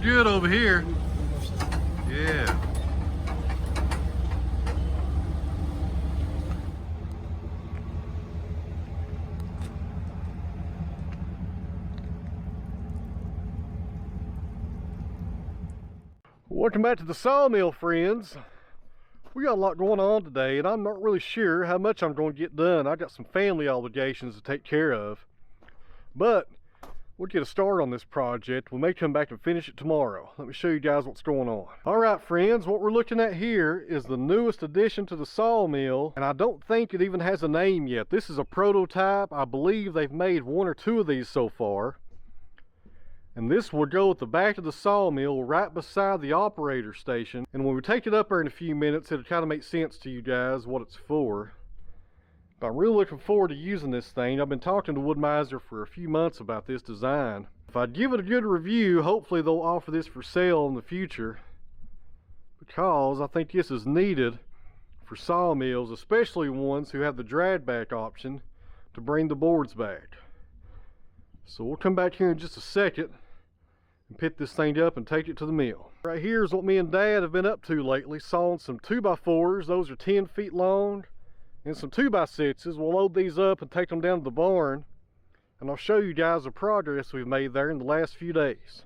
good over here. Yeah. Welcome back to the sawmill, friends. We got a lot going on today, and I'm not really sure how much I'm going to get done. I got some family obligations to take care of, but we'll get a start on this project. We may come back and finish it tomorrow. Let me show you guys what's going on. All right, friends, what we're looking at here is the newest addition to the sawmill, and I don't think it even has a name yet. This is a prototype. I believe they've made 1 or 2 of these so far. And this will go at the back of the sawmill right beside the operator station. And when we take it up there in a few minutes, it'll kind of make sense to you guys what it's for. But I'm really looking forward to using this thing. I've been talking to Wood-Mizer for a few months about this design. If I give it a good review, hopefully they'll offer this for sale in the future, because I think this is needed for sawmills, especially ones who have the drag back option to bring the boards back. So we'll come back here in just a second and pick this thing up and take it to the mill. Right here is what me and Dad have been up to lately, sawing some 2x4s. Those are 10 feet long, and some 2x6s. We'll load these up and take them down to the barn, and I'll show you guys the progress we've made there in the last few days.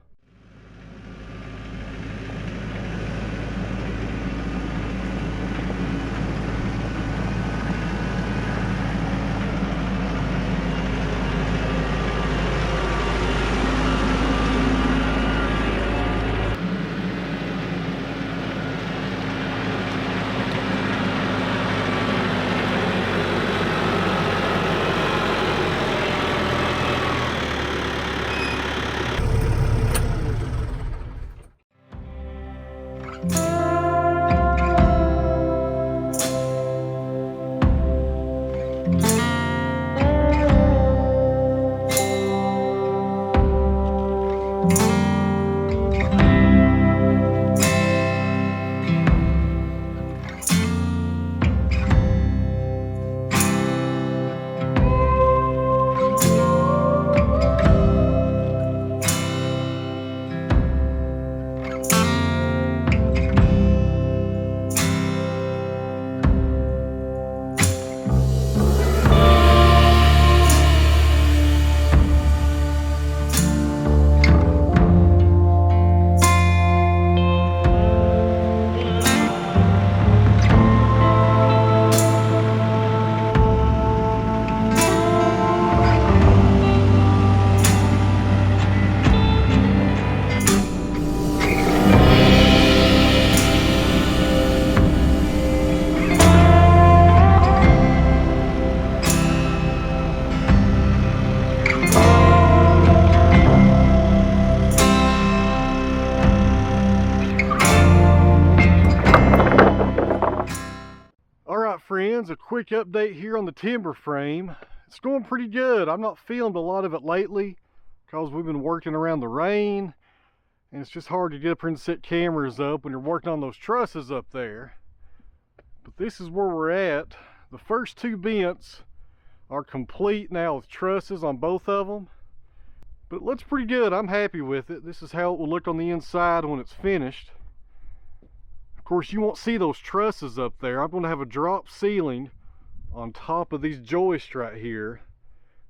Friends, a quick update here on the timber frame. It's going pretty good. I've not filmed a lot of it lately because we've been working around the rain, and it's just hard to get up here and set cameras up when you're working on those trusses up there. But this is where we're at. The first 2 vents are complete now with trusses on both of them, but it looks pretty good. I'm happy with it. This is how it will look on the inside when it's finished. Of course, you won't see those trusses up there. I'm going to have a drop ceiling on top of these joists right here,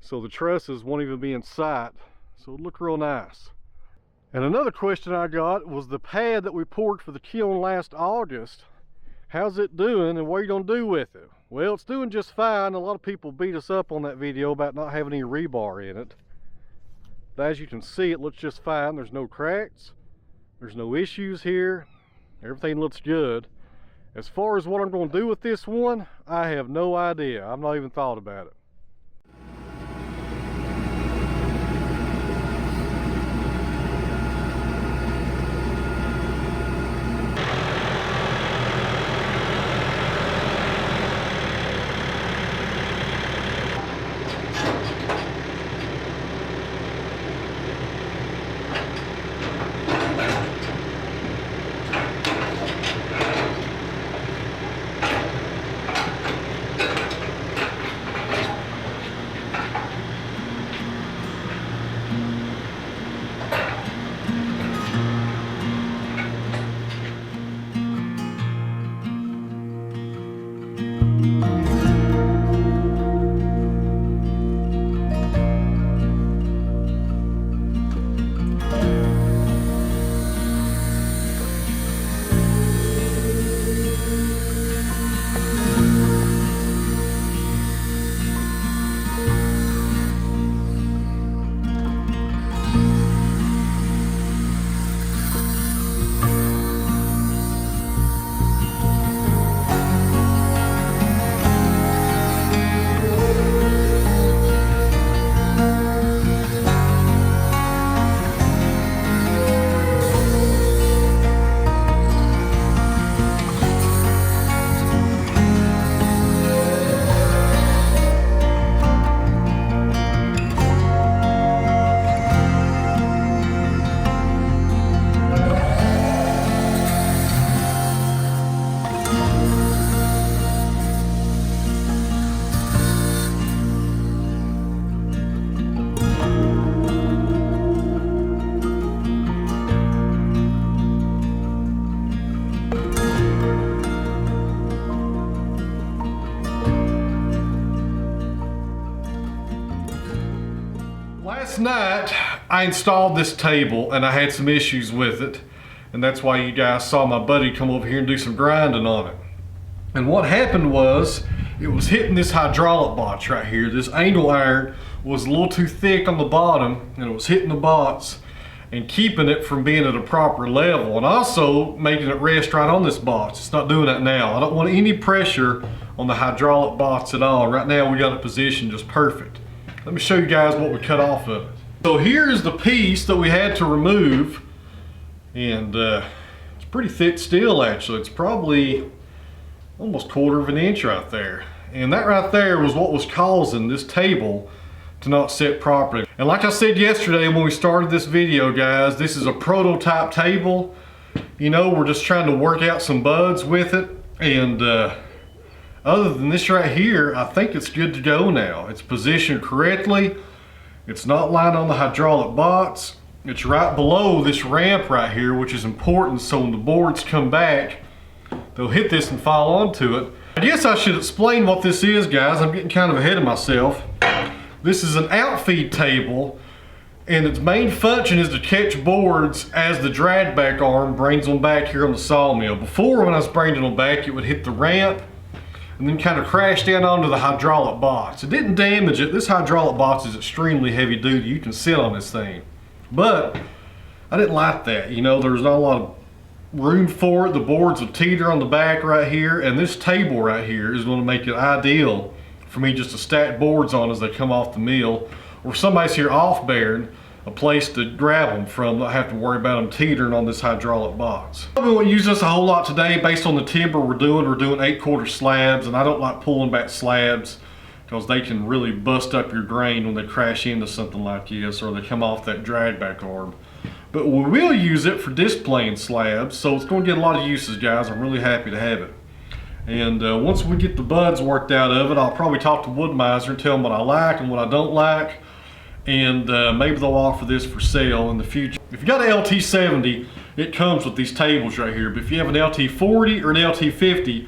so the trusses won't even be in sight. So it'll look real nice. And another question I got was the pad that we poured for the kiln last August. How's it doing, and what are you going to do with it? Well, it's doing just fine. A lot of people beat us up on that video about not having any rebar in it. But as you can see, it looks just fine. There's no cracks. There's no issues here. Everything looks good. As far as what I'm going to do with this one, I have no idea. I've not even thought about it. last night I installed this table and I had some issues with it, and that's why you guys saw my buddy come over here and do some grinding on it. And what happened was it was hitting this hydraulic box right here. This angle iron was a little too thick on the bottom, and it was hitting the box and keeping it from being at a proper level, and also making it rest right on this box. It's not doing that now. I don't want any pressure on the hydraulic box at all. Right now we got it positioned just perfect. Let me show you guys what we cut off of it. So here's the piece that we had to remove, and it's pretty thick steel actually. It's probably almost 1/4 of an inch right there. And that right there was what was causing this table to not sit properly. And like I said yesterday when we started this video, guys, this is a prototype table. You know, we're just trying to work out some bugs with it. And other than this right here, I think it's good to go now. It's positioned correctly. It's not lying on the hydraulic box. It's right below this ramp right here, which is important, so when the boards come back, they'll hit this and fall onto it. I guess I should explain what this is, guys. I'm getting kind of ahead of myself. This is an outfeed table, and its main function is to catch boards as the drag back arm brings them back here on the sawmill. Before, when I was bringing them back, it would hit the ramp and then kind of crash down onto the hydraulic box. It didn't damage it. This hydraulic box is extremely heavy duty. You can sit on this thing. But I didn't like that. You know, there's not a lot of room for it. The boards will teeter on the back right here, and this table right here is going to make it ideal for me just to stack boards on as they come off the mill, or somebody's here off bearing, a place to grab them from, not have to worry about them teetering on this hydraulic box. We won't use this a whole lot today based on the timber we're doing. We're doing 8/4 slabs, and I don't like pulling back slabs because they can really bust up your grain when they crash into something like this, or they come off that drag back arm. But we will use it for displaying slabs, so it's going to get a lot of uses, guys. I'm really happy to have it. And once we get the buds worked out of it, I'll probably talk to Wood-Mizer and tell them what I like and what I don't like, and maybe they'll offer this for sale in the future. If you got an LT70, it comes with these tables right here, but if you have an LT40 or an LT50,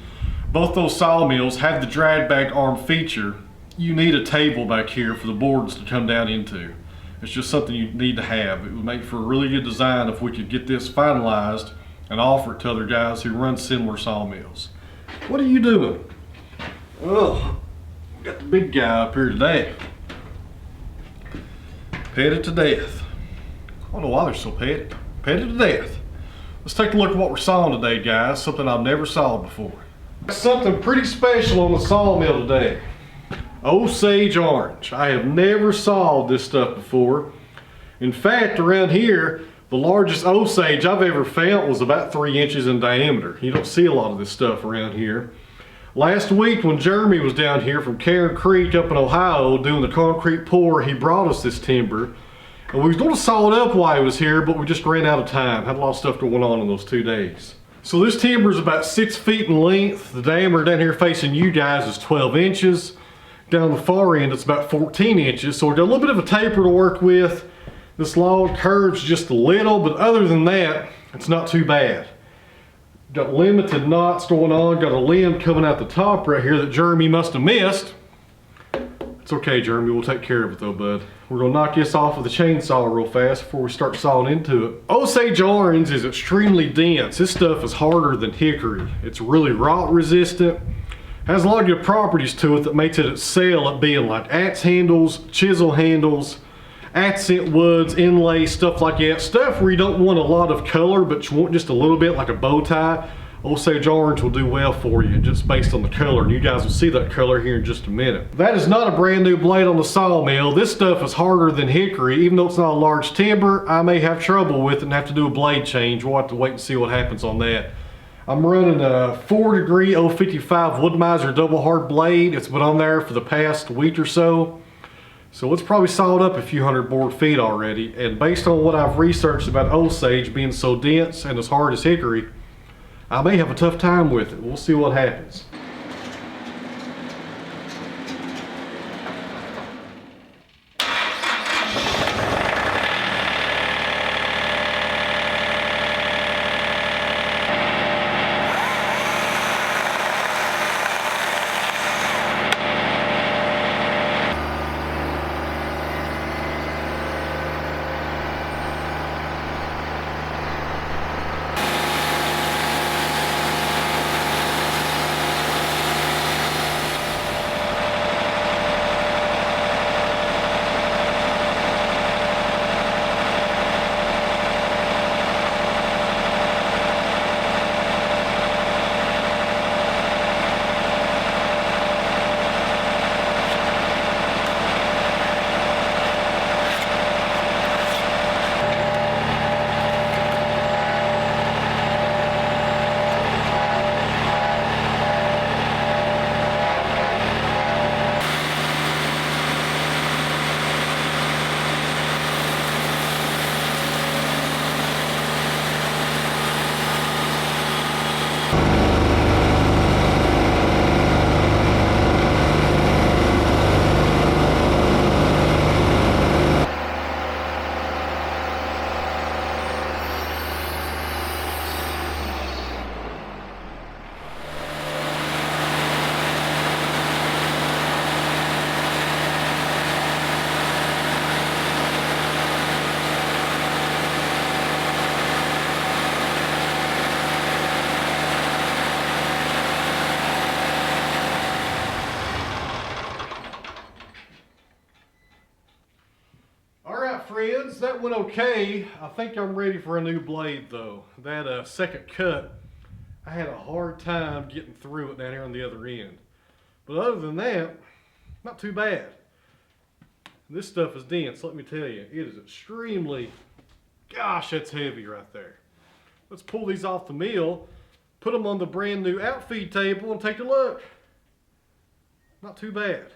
both those sawmills have the drag back arm feature. You need a table back here for the boards to come down into. It's just something you need to have. It would make for a really good design if we could get this finalized and offer it to other guys who run similar sawmills. What are you doing? Oh, got the big guy up here today. Petted to death. I don't know why they're so petted. Petted to death. Let's take a look at what we're sawing today, guys. Something I've never sawed before. Something pretty special on the sawmill today. Osage orange. I have never sawed this stuff before. In fact, around here, the largest osage I've ever found was about 3 inches in diameter. You don't see a lot of this stuff around here. Last week when Jeremy was down here from Karen Creek up in Ohio doing the concrete pour, he brought us this timber. And we was going to saw it up while he was here, but we just ran out of time. Had a lot of stuff going on in those 2 days. So this timber is about 6 feet in length. The diameter down here facing you guys is 12 inches. Down the far end it's about 14 inches. So we've got a little bit of a taper to work with. This log curves just a little, but other than that, it's not too bad. Got limited knots going on. Got a limb coming out the top right here that Jeremy must have missed. It's okay, Jeremy, we'll take care of it though, bud. We're gonna knock this off with a chainsaw real fast before we start sawing into it. Osage orange is extremely dense. This stuff is harder than hickory. It's really rot resistant. Has a lot of good properties to it that makes it excel at being like axe handles, chisel handles, accent woods, inlay, stuff like that. Stuff where you don't want a lot of color, but you want just a little bit, like a bow tie. Osage orange will do well for you just based on the color, and you guys will see that color here in just a minute. That is not a brand new blade on the sawmill. This stuff is harder than hickory. Even though it's not a large timber, I may have trouble with it and have to do a blade change. We'll have to wait and see what happens on that. I'm running a 4-degree 055 Wood-Mizer double hard blade. It's been on there for the past week or so. So it's probably sawed up a few hundred board feet already. And based on what I've researched about osage being so dense and as hard as hickory, I may have a tough time with it. We'll see what happens. friends, that went okay. I think I'm ready for a new blade though. That second cut, I had a hard time getting through it down here on the other end. But other than that, not too bad. This stuff is dense, let me tell you. It is extremely, gosh, that's heavy right there. Let's pull these off the mill, put them on the brand new outfeed table and take a look. Not too bad.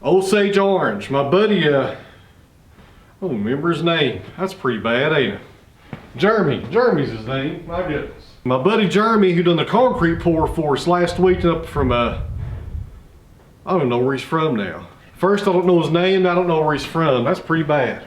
Osage orange. My buddy, I don't remember his name. That's pretty bad, ain't it? Jeremy's his name, my goodness. My buddy Jeremy, who done the concrete pour for us last week up from, I don't know where he's from now. First, I don't know his name, I don't know where he's from. That's pretty bad.